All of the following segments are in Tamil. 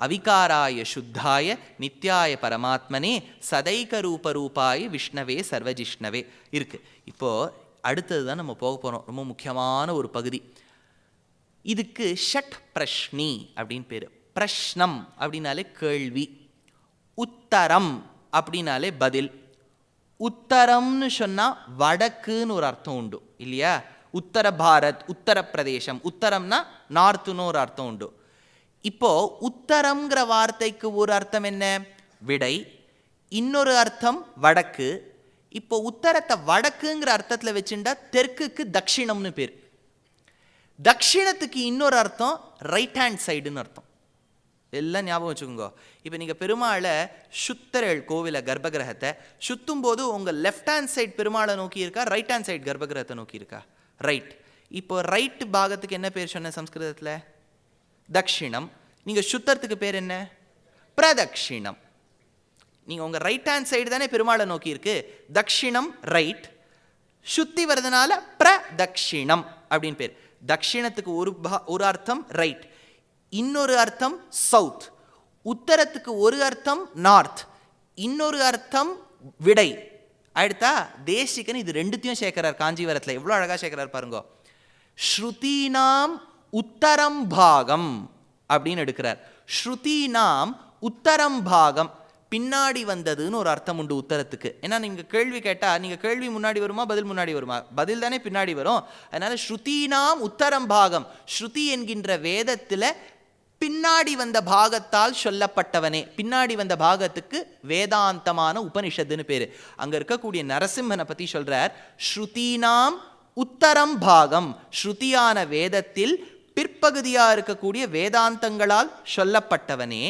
அவிகாராய சுத்தாய நித்யாய பரமாத்மனே சதைக ரூபாய விஷ்ணவே சர்வஜிஷ்ணவே இருக்கு. இப்போ அடுத்தது தான் நம்ம போக போகிறோம். ரொம்ப முக்கியமான ஒரு பகுதி. இதுக்கு ஷட் பிரஷ்னி அப்படின்னு பேர். பிரஷ்னம் அப்படின்னாலே கேள்வி, உத்தரம் அப்படின்னாலே பதில். உத்தரம்னு சொன்னால் வடக்குன்னு ஒரு அர்த்தம் உண்டு இல்லையா? உத்தர பாரத், உத்தரப்பிரதேசம். உத்தரம்னா நார்த்துன்னு ஒரு அர்த்தம் உண்டு. இப்போ உத்தரம்ங்கிற வார்த்தைக்கு ஒரு அர்த்தம் என்ன? விடை. இன்னொரு அர்த்தம் வடக்கு. இப்போ உத்தரத்தை வடக்குங்கிற அர்த்தத்தில் வச்சுட்டா தெற்குக்கு தட்சிணம்னு பேர். தட்சிணத்துக்கு இன்னொரு அர்த்தம் ரைட் ஹேண்ட் சைடுன்னு அர்த்தம். எல்லாம் ஞாபகம் வச்சுக்கோங்க. இப்போ நீங்கள் பெருமாளை சுத்தரேள் கோவிலை கர்ப்பகிரகத்தை சுற்றும் போது உங்கள் லெஃப்ட் ஹேண்ட் சைட் பெருமாளை நோக்கி இருக்கா, ரைட் ஹேண்ட் சைட் கர்ப்பகிரகத்தை நோக்கி இருக்கா? ரைட். இப்போ ரைட் பாகத்துக்கு என்ன பேர் சொன்ன சம்ஸ்கிருதத்தில்? தட்சிணம். நீங்கள் சுத்தறதுக்கு பேர் என்ன? பிரதட்சிணம். நீங்கள் உங்கள் ரைட் ஹேண்ட் சைடு தானே பெருமாளை நோக்கி இருக்கு. தட்சிணம் ரைட், சுத்தி வருதுனால பிரதட்சிணம் அப்படின்னு பேர். தட்சிணத்துக்கு ஒரு அர்த்தம் ரைட், இன்னொரு அர்த்தம் சவுத். உத்தரத்துக்கு ஒரு அர்த்தம் நார்த், இன்னொரு அர்த்தம் விடை. அடுத்தா தேசிகன் இது ரெண்டுத்தையும் சேர்க்கிறார் காஞ்சிவரத்தில். எவ்வளோ அழகாக சேர்க்கிறார் பாருங்க. ஸ்ருதீனாம் உத்தரம் பாகம் அப்படின்னு எடுக்கிறார். ஸ்ருதீனாம் உத்தரம் பாகம், பின்னாடி வந்ததுன்னு ஒரு அர்த்தம் உண்டு உத்தரத்துக்கு. ஏன்னா நீங்கள் கேள்வி கேட்டால் நீங்கள் கேள்வி முன்னாடி வருமா பதில் முன்னாடி வருமா? பதில் தானே பின்னாடி வரும். அதனால ஸ்ருதீனாம் உத்தரம் பாகம், ஸ்ருதி என்கின்ற வேதத்தில் பின்னாடி வந்த பாகத்தால் சொல்லப்பட்டவனே. பின்னாடி வந்த பாகத்துக்கு வேதாந்தமான உபனிஷத்துன்னு பேரு. அங்க இருக்கக்கூடிய நரசிம்மனை பத்தி சொல்றார். ஸ்ருதீனாம் உத்தரம் பாகம், ஸ்ருதியான வேதத்தில் பிற்பகுதியா இருக்கக்கூடிய வேதாந்தங்களால் சொல்லப்பட்டவனே.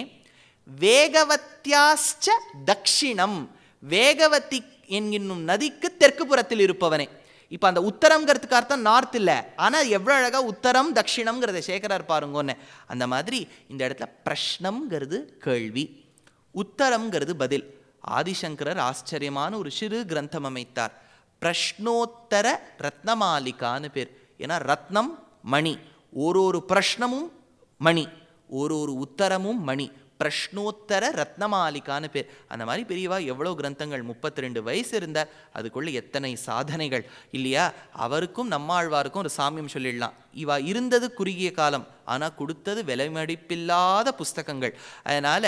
வேகவத்யாஸ்ச தக்ஷிணம், வேகவதி என்கின்ற நதிக்கு தெற்கு புறத்தில் இருப்பவனே. இப்போ அந்த உத்தரம்ங்கிறதுக்கு அர்த்தம் நார்த் இல்லை, ஆனால் எவ்வளோ அழகாக உத்தரம் தட்சிணம்ங்கிறத சேகரார் பாருங்கன்னு. அந்த மாதிரி இந்த இடத்துல பிரஷ்னம்ங்கிறது கேள்வி, உத்தரம்ங்கிறது பதில். ஆதிசங்கரர் ஆச்சரியமான ஒரு சிறு கிரந்தம் அமைத்தார். பிரஷ்னோத்தர ரத்னமாலிகான்னு பேர். ஏன்னா ரத்னம் மணி, ஒரு பிரஷ்னமும் மணி, ஒரு உத்தரமும் மணி. பிரஷ்னோத்தர ரத்னமாலிகான்னு பேர். அந்த மாதிரி பெரியவா எவ்வளோ கிரந்தங்கள், 32 வயசு இருந்தார், அதுக்குள்ள எத்தனை சாதனைகள் இல்லையா? அவருக்கும் நம்மாழ்வாருக்கும் ஒரு சாமியம் சொல்லிடலாம். இவா இருந்தது குறுகிய காலம், ஆனால் கொடுத்தது விலை மதிப்பில்லாத புஸ்தகங்கள். அதனால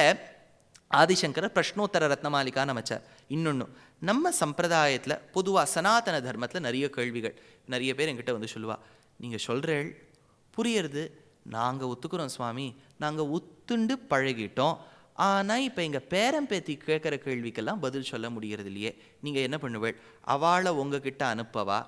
ஆதிசங்கரர் பிரஷ்னோத்தர ரத்னமாலிகான்னு அமைச்சார். இன்னொன்று, நம்ம சம்பிரதாயத்தில் பொதுவாக சனாதன தர்மத்தில் நிறைய கேள்விகள். நிறைய பேர் என்கிட்ட வந்து சொல்லுவா, நீங்கள் சொல்கிறேள் புரியறது, நாங்கள் ஒத்துக்கிறோம் சுவாமி, நாங்கள் ஒத்துண்டு பழகிட்டோம், ஆனால் இப்போ எங்கள் பேரம்பேத்தி கேட்குற கேள்விக்கெல்லாம் பதில் சொல்ல முடிகிறது இல்லையே, நீங்கள் என்ன பண்ணுவேள்? அவளை உங்ககிட்ட அனுப்பவா,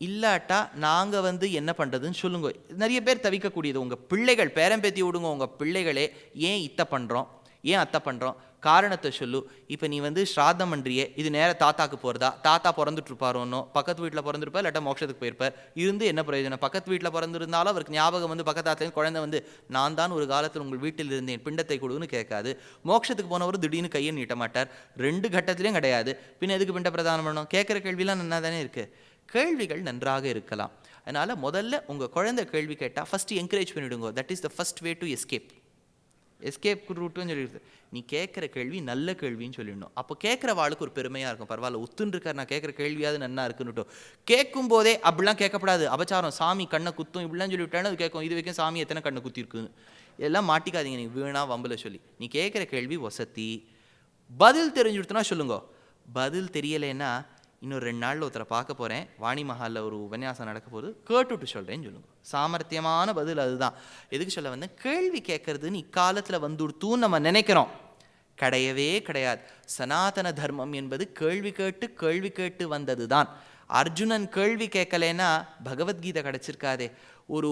இல்லாட்டா நாங்கள் என்ன பண்ணுறதுன்னு சொல்லுங்க. நிறைய பேர் தவிக்கக்கூடியது, உங்கள் பிள்ளைகள், பேரம்பேத்தி விடுங்க, உங்கள் பிள்ளைகளே ஏன் இத்தை பண்ணுறோம், ஏன் அத்தை பண்ணுறோம், காரணத்தை சொல்லு. இப்போ நீ ஸ்ராத்தம் பண்ணுறியே, இது நேரம் தாத்தாக்கு போகிறதா? தாத்தா பிறந்துட்டுருப்பாரோன்னோ, பக்கத்து வீட்டில் பிறந்திருப்பார், இல்லாட்டா மோட்சத்துக்கு போயிருப்பார். இருந்து என்ன பிரயோஜனம்? பக்கத்து வீட்டில் பிறந்திருந்தாலும் அவருக்கு ஞாபகம் பக்கத்தாத்துலேருந்து குழந்தை நான் தான் ஒரு காலத்தில் உங்கள் வீட்டில் இருந்தேன், பிண்டத்தை கொடுன்னு கேட்காது. மோட்சத்துக்கு போனவர் திடீர்னு கையை நீட்ட மாட்டார். 2 கட்டத்திலையும் கிடையாது. பின்ன எதுக்கு பிண்ட பிரதானம் பண்ணணும்? கேட்குற கேள்விலாம் நல்லா தானே இருக்குது. கேள்விகள் நன்றாக இருக்கலாம். அதனால் முதல்ல உங்கள் குழந்தை கேள்வி கேட்டால் ஃபஸ்ட்டு என்கரேஜ் பண்ணிவிடுங்க. That is the first way to escape ரூட்டுன்னு சொல்லிடுது. நீ கேட்குற கேள்வி நல்ல கேள்வின்னு சொல்லிடணும். அப்போ கேட்குற வாளுக்கு ஒரு பெருமையாக இருக்கும். பரவாயில்ல, ஒத்துன்னு இருக்கார், நான் கேட்குற கேள்வியாவது நன்னா இருக்குன்னுட்டோம். கேட்கும் போதே அப்படிலாம் கேட்கப்படாது, அபச்சாரம், சாமி கண்ணை குத்தும் இப்படிலாம் சொல்லிவிட்டாலும் அது கேட்கும். இது வரைக்கும் சாமி எத்தனை கண்ணை குத்திருக்குன்னு எல்லாம் மாட்டிக்காதீங்க நீங்கள் வீணா வம்பில் சொல்லி. நீ கேட்குற கேள்வி வசதி, பதில் தெரிஞ்சுடுத்துனா சொல்லுங்க. பதில் தெரியலைன்னா இன்னொரு 2 நாளில் ஒருத்தரை பார்க்க போகிறேன், வாணி மஹாலில் ஒரு உபன்யாசம் நடக்க போகுது, கேட்டுவிட்டு சொல்கிறேன்னு சொல்லுங்க. சாமர்த்தியமான பதில் அதுதான். எதுக்கு சொல்ல கேள்வி கேட்கறதுன்னு இக்காலத்தில் வந்துடுத்துன்னு நம்ம நினைக்கிறோம். கிடையவே கிடையாது. சனாதன தர்மம் என்பது கேள்வி கேட்டு வந்தது தான். அர்ஜுனன் கேள்வி கேட்கலைன்னா பகவத்கீதை கிடைச்சிருக்காதே. ஒரு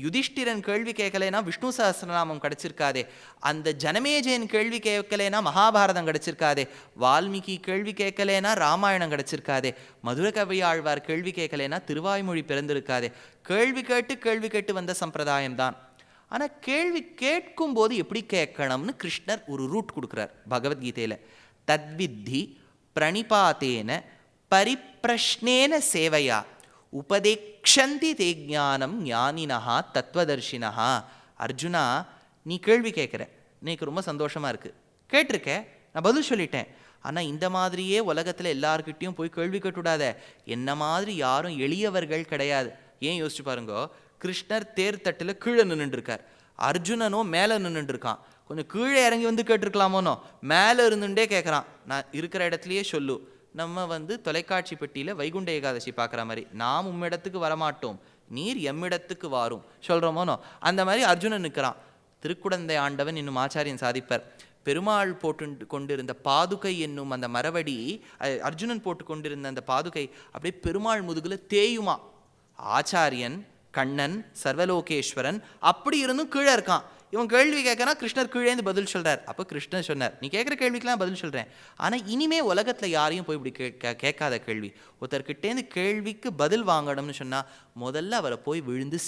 யுதிஷ்டிரன் கேள்வி கேட்கலைன்னா விஷ்ணு சஹஸ்ரநாமம் கிடைச்சிருக்காதே. அந்த ஜனமேஜயன் கேள்வி கேட்கலைன்னா மகாபாரதம் கிடைச்சிருக்காதே. வால்மீகி கேள்வி கேட்கலைன்னா ராமாயணம் கிடைச்சிருக்காதே. மதுர கவி ஆழ்வார் கேள்வி கேட்கலைன்னா திருவாய்மொழி பிறந்திருக்காதே. கேள்வி கேட்டு வந்த சம்பிரதாயம் தான். ஆனால் கேள்வி கேட்கும் போது எப்படி கேட்கணும்னு கிருஷ்ணர் ஒரு ரூட் கொடுக்குறார் பகவத்கீதையில். தத்வித்தி பிரணிபாத்தேன பரிப்ரஷ்னேன சேவையா உபதேக்ஷந்தி தே ஞானம் ஞானினஹா தத்துவதர்ஷினஹா. அர்ஜுனா, நீ கேள்வி கேட்குற, எனக்கு ரொம்ப சந்தோஷமாக இருக்குது, கேட்டிருக்கேன், நான் பதில் சொல்லிட்டேன். ஆனால் இந்த மாதிரியே உலகத்தில் எல்லாருக்கிட்டையும் போய் கேள்வி கேட்டுவிடாத. என்ன மாதிரி யாரும் எளியவர்கள் கிடையாது. ஏன் யோசிச்சு பாருங்கோ, கிருஷ்ணர் தேர் தட்டில் கீழே நின்றுருக்கார், அர்ஜுனனும் மேலே நின்றுருக்கான். கொஞ்சம் கீழே இறங்கி வந்து கேட்டிருக்கலாமோனோ, மேலே இருந்துட்டே கேட்குறான், நான் இருக்கிற இடத்துலையே சொல்லு. நம்ம தொலைக்காட்சி பெட்டியில் வைகுண்ட ஏகாதசி பார்க்குற மாதிரி, நாம் உம்மிடத்துக்கு வரமாட்டோம், நீர் எம்மிடத்துக்கு வாரும் சொல்கிறோமோனோ, அந்த மாதிரி அர்ஜுனன் நிற்கிறான். திருக்குடந்தை ஆண்டவன் இன்னும் ஆச்சாரியன் சாதிப்பர், பெருமாள் போட்டு கொண்டிருந்த பாதுகை என்னும் அந்த மரவடி, அர்ஜுனன் போட்டு கொண்டிருந்த அந்த பாதுகை அப்படியே பெருமாள் முதுகில் தேயுமா. ஆச்சாரியன், கண்ணன், சர்வலோகேஸ்வரன் அப்படி இருந்தும் கீழே இருக்கான். இவன் கேள்வி கேட்கறான், கிருஷ்ணர் கீழேந்து பதில் சொல்றார். அப்போ கிருஷ்ணர் சொன்னார், நீ கேட்குற கேள்விக்கெல்லாம் பதில் சொல்கிறேன், ஆனால் இனிமே உலகத்தில் யாரையும் போய் இப்படி கேட்காத கேள்வி. ஒருத்தர்கிட்டேருந்து கேள்விக்கு பதில் வாங்கணும்னு சொன்னால் முதல்ல அவரை போய் விழுந்து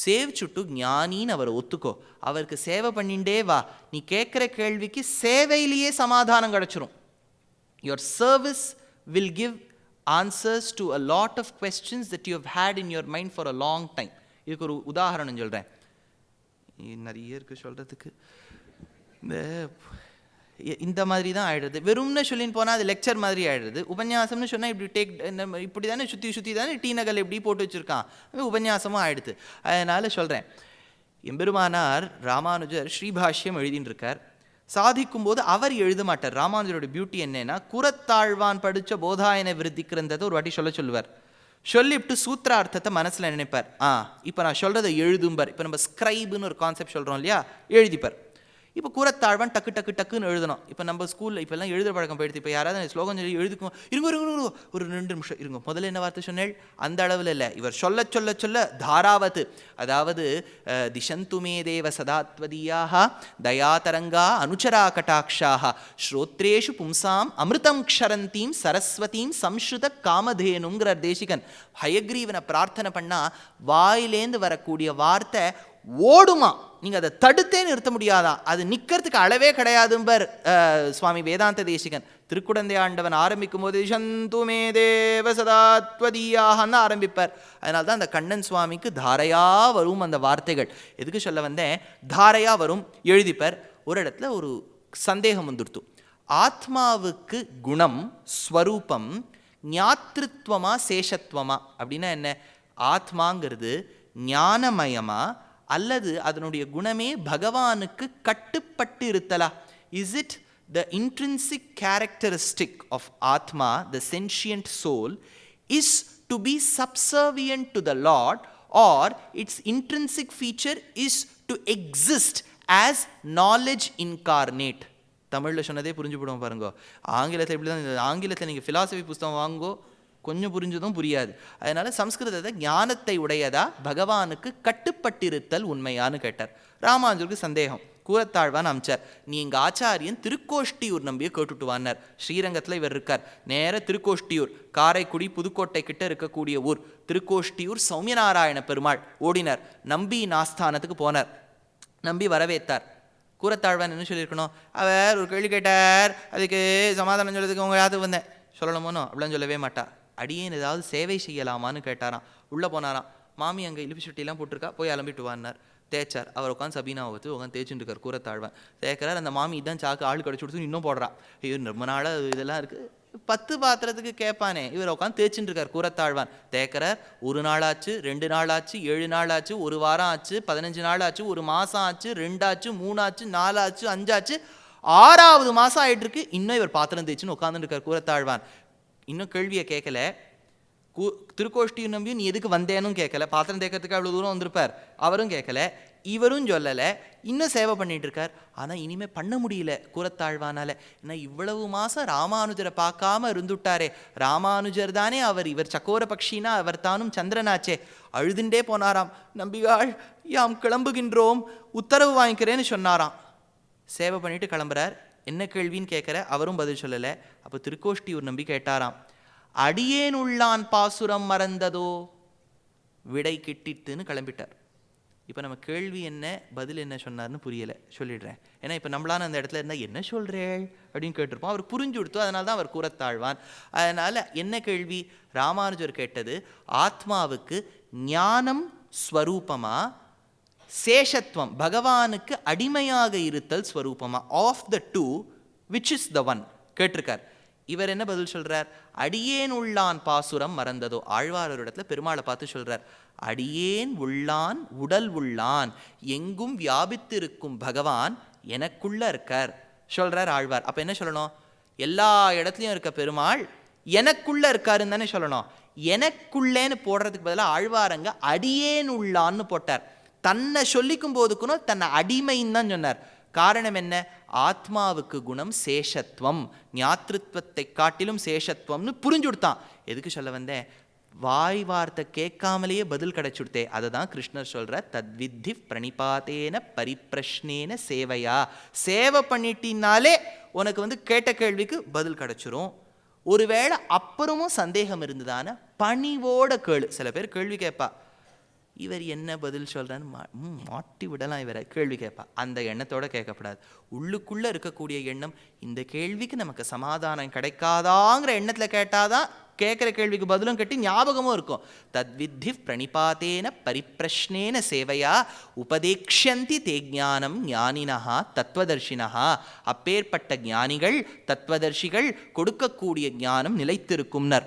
சேவிச்சுட்டு ஞானின்னு அவரை ஒத்துக்கோ, அவருக்கு சேவை பண்ணிண்டே வா. நீ கேட்குற கேள்விக்கு சேவையிலேயே சமாதானம் கிடச்சிரும். Your service will give answers to a lot of questions that you have had in your mind for a long time. இதுக்கு ஒரு உதாரணம் சொல்கிறேன், நிறைய இருக்குது சொல்கிறதுக்கு. இந்த மாதிரி தான் ஆகிடுது. வெறும்னு சொல்லின்னு போனால் அது லெக்சர் மாதிரி ஆகிடுது. உபன்யாசம்னு சொன்னால் இப்படி இப்படி தானே சுற்றி தானே டீ நகல் எப்படி போட்டு வச்சுருக்கான், உபன்யாசமும் ஆகிடுது. அதனால் சொல்கிறேன், எம்பெருமானார் ராமானுஜர் ஸ்ரீபாஷ்யம் எழுதின்னு இருக்கார். சாதிக்கும் போது அவர் எழுத மாட்டார். ராமானுஜரோட பியூட்டி என்னன்னா, குரத்தாழ்வான் படித்த போதாயன விருத்திக்கிறதை ஒரு வாட்டி சொல்லுவார். சொல்லிவிட்டு சூத்திரார்த்தத்தை மனசில் நினைப்பார். இப்போ நான் சொல்கிறத எழுதும்பார். இப்போ நம்ம ஸ்கிரைபுன்னு ஒரு கான்செப்ட் சொல்கிறோம் இல்லையா, எழுதிப்பார். இப்போ கூரத்தாழ்வான் டக்கு டக்கு டக்குன்னு எழுதணும். இப்போ நம்ம ஸ்கூலில் இப்போல்லாம் எழுதுற பழக்கம் போயிடுது. இப்போ யாராவது ஸ்லோகம் சொல்லி எழுதுக்கும், இருங்க ஒரு 2 நிமிஷம் இருங்க, முதல்ல என்ன வார்த்தை சொன்னேள், அந்த அளவில் இல்லை. இவர் சொல்ல சொல்ல சொல்ல தாராவத்து, அதாவது திசந்துமே தேவ சதாத்வதீயாக தயாதரங்கா அனுச்சரா கட்டாட்சாக ஸ்ரோத்ரேஷு பும்சாம் அமிர்தம் க்ஷரந்தீம் சரஸ்வதீம் சம்ஸ்ருத காமதேனுங்கிறார் தேசிகன். ஹயக்ரீவனை பிரார்த்தனை பண்ணால் வாயிலேந்து வரக்கூடிய வார்த்தை ஓடுமா, நீங்கள் அதை தடுத்தே நிறுத்த முடியாதா, அது நிற்கிறதுக்கு அளவே கிடையாதும்பர் சுவாமி வேதாந்த தேசிகன். திருக்குடந்தை ஆண்டவன் ஆரம்பிக்கும் போது சந்துமே தேவ சதாத்வதீயாகன்னு ஆரம்பிப்பார். அதனால தான் அந்த கண்ணன் சுவாமிக்கு தாரையா வரும் அந்த வார்த்தைகள். எதுக்கு சொல்ல வந்தேன், தாரையா வரும் எழுதிப்பார். ஒரு இடத்துல ஒரு சந்தேகம் வந்துடுத்து, ஆத்மாவுக்கு குணம் ஸ்வரூபம் ஞாத்ருத்வமா சேஷத்துவமா அப்படின்னா என்ன, ஆத்மாங்கிறது ஞானமயமா அல்லது அதனுடைய குணமே பகவானுக்கு கட்டுப்பட்டு இருத்தலா? Is it the intrinsic characteristic of Atma, the sentient soul, is to be subservient to the Lord, or its intrinsic feature is to exist as knowledge incarnate? தமிழில் சொன்னதே புரிஞ்சு போடுவோம் பாருங்க. ஆங்கிலத்தில் எப்படி தான், ஆங்கிலத்தில் நீங்கள் ஃபிலாசபி புஸ்தகம் வாங்கோ, கொஞ்சம் புரிஞ்சதும் புரியாது. அதனால சம்ஸ்கிருதத்தை ஞானத்தை உடையதா பகவானுக்கு கட்டுப்பட்டிருத்தல் உண்மையான்னு கேட்டார். ராமானுஜருக்கு சந்தேகம். கூரத்தாழ்வான் அமிச்சார், நீ எங்கள் ஆச்சாரியன் திருக்கோஷ்டியூர் நம்பியை கேட்டுட்டு வானார். ஸ்ரீரங்கத்தில் இவர் இருக்கார். நேர திருக்கோஷ்டியூர், காரைக்குடி புதுக்கோட்டை கிட்ட இருக்கக்கூடிய ஊர் திருக்கோஷ்டியூர். சௌமியநாராயண பெருமாள் ஓடினார். நம்பி நாஸ்தானத்துக்கு போனார். நம்பி வரவேத்தார். கூரத்தாழ்வான் என்ன சொல்லியிருக்கணும், அவர் ஒரு கேள்வி கேட்டார், அதுக்கு சமாதானம் சொல்றதுக்கு உங்க யாத்துக்கு வந்தேன் சொல்லணுமோனோ அப்படிலாம் சொல்லவே மாட்டா. அடியேன் ஏதாவது சேவை செய்யலாமான்னு கேட்டாராம். உள்ளே போனாராம். மாமி அங்கே இலிப்பு சுட்டிலாம் போட்டிருக்கா, போய் அலம்பிட்டு வான்னார். தேய்ச்சார். அவர் உட்காந்து சபீனாவை வச்சு உட்காந்து தேய்ச்சிட்டு இருக்கார். கூரத்தாழ்வான் தேய்க்கிறார். அந்த மாமி இதான் சாக்கு ஆள் கடிச்சு கொடுத்து இன்னும் போடுறான். ஐயோ ரொம்ப நாளாக இதெல்லாம் இருக்குது, 10 பாத்திரத்துக்கு கேட்பானே, இவர் உட்காந்து தேய்ச்சிட்டு இருக்கார். கூரத்தாழ்வான் தேய்க்கிறார். 1 நாள் ஆச்சு, 2 நாள் ஆச்சு, 7 நாள் ஆச்சு, 1 வாரம் ஆச்சு, 15 நாள் ஆச்சு, 1 மாதம் ஆச்சு, 2 ஆச்சு, 3 ஆச்சு, 4 ஆச்சு, 5 ஆச்சு, 6ஆவது மாதம் ஆகிட்டு இருக்கு. இன்னும் இவர் பாத்திரம் தேய்ச்சின்னு உட்காந்துட்டு இருக்கார் கூரத்தாழ்வான். இன்னும் கேள்வியை கேட்கல. திருக்கோஷ்டியும் நம்பியும் நீ எதுக்கு வந்தேனும் கேட்கல. பாத்திரம் தேய்க்கிறதுக்கு அவ்வளோ தூரம் வந்திருப்பார். அவரும் கேட்கல, இவரும் சொல்லலை. இன்னும் சேவை பண்ணிட்டு இருக்கார். ஆனால் இனிமேல் பண்ண முடியல கூரத்தாழ்வானால. ஏன்னா இவ்வளவு மாதம் ராமானுஜரை பார்க்காம இருந்துட்டாரே, ராமானுஜர் தானே அவர், இவர் சக்கோர பக்ஷினா அவர் தானும் சந்திரனாச்சே. அழுதுண்டே போனாராம். நம்பிகாள் யாம் கிளம்புகின்றோம், உத்தரவு வாங்கிக்கிறேன்னு சொன்னாராம். சேவை பண்ணிட்டு கிளம்புறார். என்ன கேள்வின்னு கேட்குற, அவரும் பதில் சொல்லலை. அப்போ திருக்கோஷ்டியூர் நம்பி கேட்டாராம், அடியேன் உள்ளான் பாசுரம் மறந்ததோ, விடை கிட்டிட்டுன்னு கிளம்பிட்டார். இப்போ நம்ம கேள்வி என்ன பதில் என்ன சொன்னார்னு புரியலை, சொல்லிடுறேன். ஏன்னா இப்போ நம்மளான அந்த இடத்துல இருந்தால் என்ன சொல்கிறேள் அப்படின்னு கேட்டிருப்போம். அவர் புரிஞ்சு கொடுத்தோம், அதனால தான் அவர் கூரத்தாழ்வான். அதனால் என்ன கேள்வி ராமானுஜர் கேட்டது, ஆத்மாவுக்கு ஞானம் ஸ்வரூபமா சேஷத்துவம், பகவானுக்கு அடிமையாக இருத்தல் ஸ்வரூபமா. Of the two which is the one கேட்டிருக்கார். இவர் என்ன பதில் சொல்றார்? அடியேன் உள்ளான் பாசுரம் மறந்ததோ. ஆழ்வார் ஒரு இடத்துல பெருமாளை பார்த்து சொல்றார், அடியேன் உள்ளான் உடல் உள்ளான், எங்கும் வியாபித்திருக்கும் பகவான் எனக்குள்ள இருக்கார் சொல்றார் ஆழ்வார். அப்ப என்ன சொல்லணும்? எல்லா இடத்துலையும் இருக்க பெருமாள் எனக்குள்ள இருக்காருன்னு தானே சொல்லணும். எனக்குள்ளேன்னு போடுறதுக்கு பதிலாக ஆழ்வாரங்க அடியேன் உள்ளான்னு போட்டார். தன்னை சொல்லிக்கும் போதுக்குன்னு தன்னை அடிமைன்னு தான் சொன்னார். காரணம் என்ன? ஆத்மாவுக்கு குணம் சேஷத்துவம், ஞாத்ருத்வத்தை காட்டிலும் சேஷத்துவம்னு புரிஞ்சு கொடுத்தான். எதுக்கு சொல்ல வந்தேன்? வாய் வார்த்தை கேட்காமலேயே பதில் கிடைச்சுடுத்தே. அதை தான் கிருஷ்ணர் சொல்ற, தத்வித்தி பிரணிபாத்தேன பரிப்பிரஷ்னேன சேவையா. சேவை பண்ணிட்டினாலே உனக்கு கேட்ட கேள்விக்கு பதில் கிடைச்சிரும். ஒருவேளை அப்புறமும் சந்தேகம் இருந்ததான பணிவோட கேளு. சில பேர் கேள்வி கேட்பா, இவர் என்ன பதில் சொல்றான்னு மாட்டி விடலாம், இவரை கேள்வி கேட்பா. அந்த எண்ணத்தோட கேட்கப்படாது. உள்ளுக்குள்ள இருக்கக்கூடிய எண்ணம், இந்த கேள்விக்கு நமக்கு சமாதானம் கிடைக்காதாங்கிற எண்ணத்துல கேட்டாதான் கேட்குற கேள்விக்கு பதிலும் கட்டி ஞாபகமும் இருக்கும். தத்வித்தி பிரணிபாத்தேன பரிப்பிரஷ்னேன சேவையா உபதேக்ஷந்தி தே ஞானம் ஞானினஹா தத்துவதர்ஷினஹா. அப்பேற்பட்ட ஞானிகள் தத்துவதர்ஷிகள் கொடுக்கக்கூடிய ஞானம் நிலைத்திருக்கும்னர்.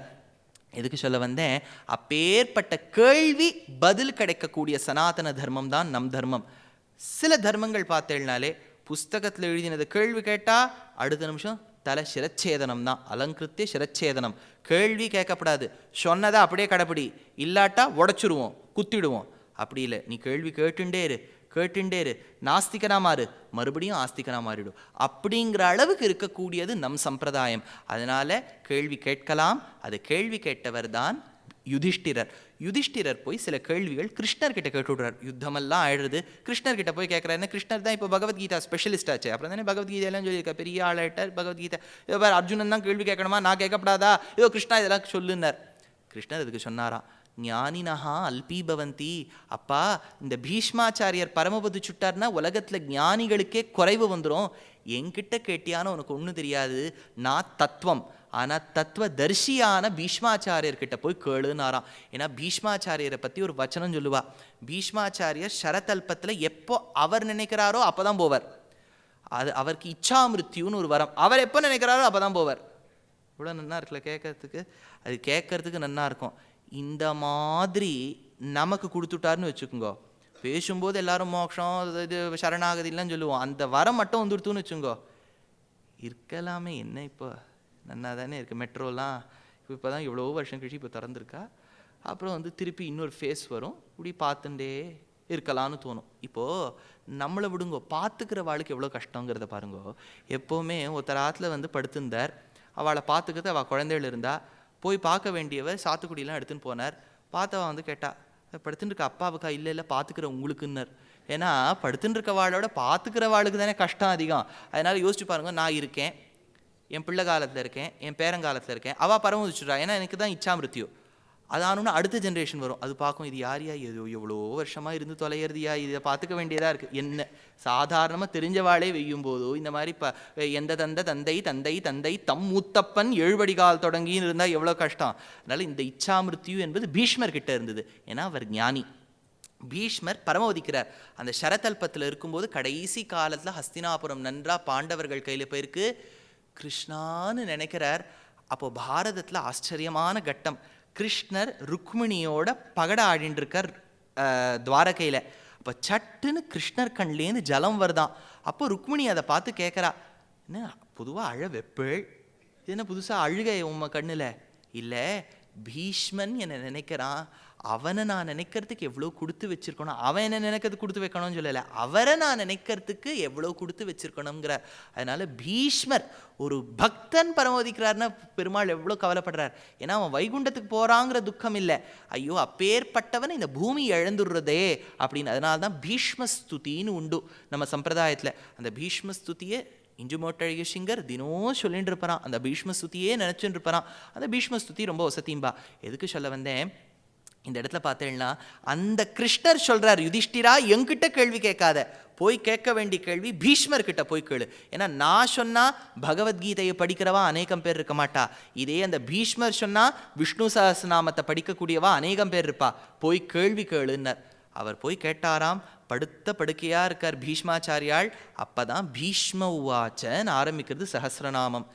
எதுக்கு சொல்ல வந்தேன்? அப்பேற்பட்ட கேள்வி பதில் கிடைக்கக்கூடிய சனாதன தர்மம் தான் நம் தர்மம். சில தர்மங்கள் பார்த்தேன்னாலே புஸ்தகத்தில் எழுதினது கேள்வி கேட்டா அடுத்த நிமிஷம் தலை சிரச்சேதனம் தான். அலங்கிருத்திய சிரச்சேதனம். கேள்வி கேட்கப்படாது, சொன்னதை அப்படியே கடைப்பிடி, இல்லாட்டா உடைச்சிடுவோம், குத்திடுவோம். அப்படி இல்லை, நீ கேள்வி கேட்டுண்டே இரு, நாஸ்திகனா மாறு, மறுபடியும் ஆஸ்திகனா மாறிடும். அப்படிங்கிற அளவுக்கு இருக்கக்கூடியது நம் சம்பிரதாயம். அதனால கேள்வி கேட்கலாம். அது கேள்வி கேட்டவர் தான் யுதிஷ்டிரர். யுதிஷ்டிரர் போய் சில கேள்விகள் கிருஷ்ணர்கிட்ட கேட்டு விடுறார். யுத்தமெல்லாம் ஆயிடுறது, கிருஷ்ணர்கிட்ட போய் கேட்குறாரு. கிருஷ்ணர் தான் இப்போ பகவத்கீதா ஸ்பெஷலிஸ்ட் ஆச்சு. அப்புறம் தானே பகவத்கீதையெல்லாம் சொல்லியிருக்கா, பெரிய ஆளாயிட்டார் பகவத்கீதை. இதோ பார், அர்ஜுனன் தான் கேள்வி கேட்கணுமா, நான் கேட்கப்படாதா? இதோ கிருஷ்ணா இதெல்லாம் சொல்லுன்னார். கிருஷ்ணர் அதுக்கு சொன்னாராம், ஞானினஹா அல்பீபவந்தி. அப்பா, இந்த பீஷ்மாச்சாரியர் பரமபது சுட்டார்னா உலகத்தில் ஞானிகளுக்கே குறைவு வந்துடும். என்கிட்ட கேட்டியான்னு உனக்கு ஒன்றும் தெரியாது, நான் தத்துவம். ஆனால் தத்துவ தரிசியான பீஷ்மாச்சாரியர்கிட்ட போய் கேளுன்னாராம். ஏன்னா பீஷ்மாச்சாரியரை பற்றி ஒரு வச்சனம் சொல்லுவா. பீஷ்மாச்சாரியர் சரதல்பத்தில் எப்போ அவர் நினைக்கிறாரோ அப்போ தான் போவார். அது அவருக்கு இச்சாமிருத்தியுன்னு ஒரு வரம். அவர் எப்போ நினைக்கிறாரோ அப்போ தான் போவார். இவ்வளோ நன்னா இருக்குல்ல கேட்கறதுக்கு? அது கேட்கறதுக்கு நன்னா இருக்கும். இந்த மாதிரி நமக்கு கொடுத்துட்டாருன்னு வச்சுக்கோங்க, பேசும்போது எல்லாரும் மோட்சம் இது சரணாகதிலாம் சொல்லுவோம். அந்த வரம் மட்டும் வந்துடுத்துன்னு வச்சுக்கோங்க, இருக்கலாமே. என்ன இப்போ நன்னா தானே இருக்குது. மெட்ரோலாம் இப்போ தான் எவ்வளோ வருஷம் கழிச்சு இப்போ திறந்துருக்கா. அப்புறம் திருப்பி இன்னொரு ஃபேஸ் வரும். இப்படி பார்த்துட்டே இருக்கலான்னு தோணும். இப்போது நம்மளை விடுங்கோ, பார்த்துக்கிற வாழ்க்கை எவ்வளோ கஷ்டங்கிறத பாருங்கோ. எப்போவுமே ஒருத்தர் ஆற்றுல படுத்திருந்தார். அவளை பார்த்துக்கிறது அவள் குழந்தைகள் இருந்தா. போய் பார்க்க வேண்டியவர் சாத்துக்குடியெலாம் எடுத்துன்னு போனார். பார்த்தவன் கேட்டா, படுத்துன்னு இருக்க அப்பாவுக்கா? இல்லை பார்த்துக்கிற உங்களுக்குன்னார். ஏன்னா படுத்துன்னு இருக்க வாழோட பார்த்துக்கிற வாளுக்கு தானே கஷ்டம் அதிகம். அதனால் யோசிச்சு பாருங்க, நான் இருக்கேன், என் பிள்ளை காலத்தில் இருக்கேன், என் பேரங்காலத்தில் இருக்கேன், அவள் பரமதிச்சுட்றா. ஏன்னா எனக்கு தான் இச்சாமிருத்தியோ. அது ஆனோன்னு அடுத்த ஜென்ரேஷன் வரும். அது பார்க்கும், இது யாரையா, எவ்வளோ வருஷமாக இருந்து தொலைகிறதுயா, இதை பார்த்துக்க வேண்டியதாக இருக்குது. என்ன சாதாரணமாக தெரிஞ்சவாளே வெய்யும் போதோ இந்த மாதிரி எந்த தந்தை தந்தை தந்தை தம் மூத்தப்பன் 7 வடிகால் தொடங்கின்னு இருந்தால் எவ்வளோ கஷ்டம். அதனால் இந்த இச்சாமிருத்தியு என்பது பீஷ்மர்கிட்ட இருந்தது. ஏன்னா அவர் ஞானி. பீஷ்மர் பரமவதிக்கிறார். அந்த சரதல்பத்தில் இருக்கும்போது கடைசி காலத்தில் ஹஸ்தினாபுரம் நன்றா பாண்டவர்கள் கையில் போயிருக்கு. கிருஷ்ணான்னு நினைக்கிறார். அப்போ பாரதத்தில் ஆச்சரியமான கட்டம். கிருஷ்ணர் ருக்மிணியோட பகட ஆடின்னு இருக்கார் துவாரகையில். அப்போ சட்டுன்னு கிருஷ்ணர் கண்லேருந்து ஜலம் வருதான். அப்போ ருக்மிணி அதை பார்த்து கேட்குறா, என்ன பொதுவாக அழ வெப்பேள், இது என்ன புதுசாக அழுகை உம்ம கண்ணில்? இல்லை, பீஷ்மன் என்னை நினைக்கிறான், அவனை நான் நினைக்கிறதுக்கு எவ்வளோ கொடுத்து வச்சிருக்கணும். அவன் என்ன நினைக்கிறது கொடுத்து வைக்கணும்னு சொல்லலை, அவரை நான் நினைக்கிறதுக்கு எவ்வளோ கொடுத்து வச்சிருக்கணுங்கிற. அதனால பீஷ்மர் ஒரு பக்தன் பரமதிக்கிறார்னா பெருமாள் எவ்வளோ கவலைப்படுறார். ஏன்னா அவன் வைகுண்டத்துக்கு போகிறாங்கிற துக்கம் இல்லை, ஐயோ அப்பேற்பட்டவன் இந்த பூமி இழந்துடுறதே அப்படின்னு. அதனால தான் பீஷ்மஸ்துதின்னு உண்டு நம்ம சம்பிரதாயத்தில். அந்த பீஷ்மஸ்துதியை இஞ்சுமோட்டழகிய சிங்கர் தினம் சொல்லிட்டு இருப்பான். அந்த பீஷ்மஸ்துதியே நினச்சிட்டு இருப்பான். அந்த பீஷ்மஸ்துதி ரொம்ப வசதிம்பா. எதுக்கு சொல்ல வந்தேன், இந்த இடத்துல பார்த்தேன்னா அந்த கிருஷ்ணர் சொல்றார், யுதிஷ்டிரா என்கிட்ட கேள்வி கேட்காத, போய் கேட்க வேண்டிய கேள்வி பீஷ்மர்கிட்ட போய் கேளு. ஏன்னா நான் சொன்னா பகவத்கீதையை படிக்கிறவா அநேகம் பேர் இருக்க மாட்டா. இதே அந்த பீஷ்மர் சொன்னா விஷ்ணு சஹஸ்ரநாமத்தை படிக்கக்கூடியவா அநேகம் பேர் இருப்பா. போய் கேள்வி கேளுன்னார். அவர் போய் கேட்டாராம். படுத்த படுக்கையாக இருக்கார் பீஷ்மாச்சாரியாள். அப்போ தான் பீஷ்ம உவாச்சன்னு ஆரம்பிக்கிறது சஹஸ்ரநாமம்.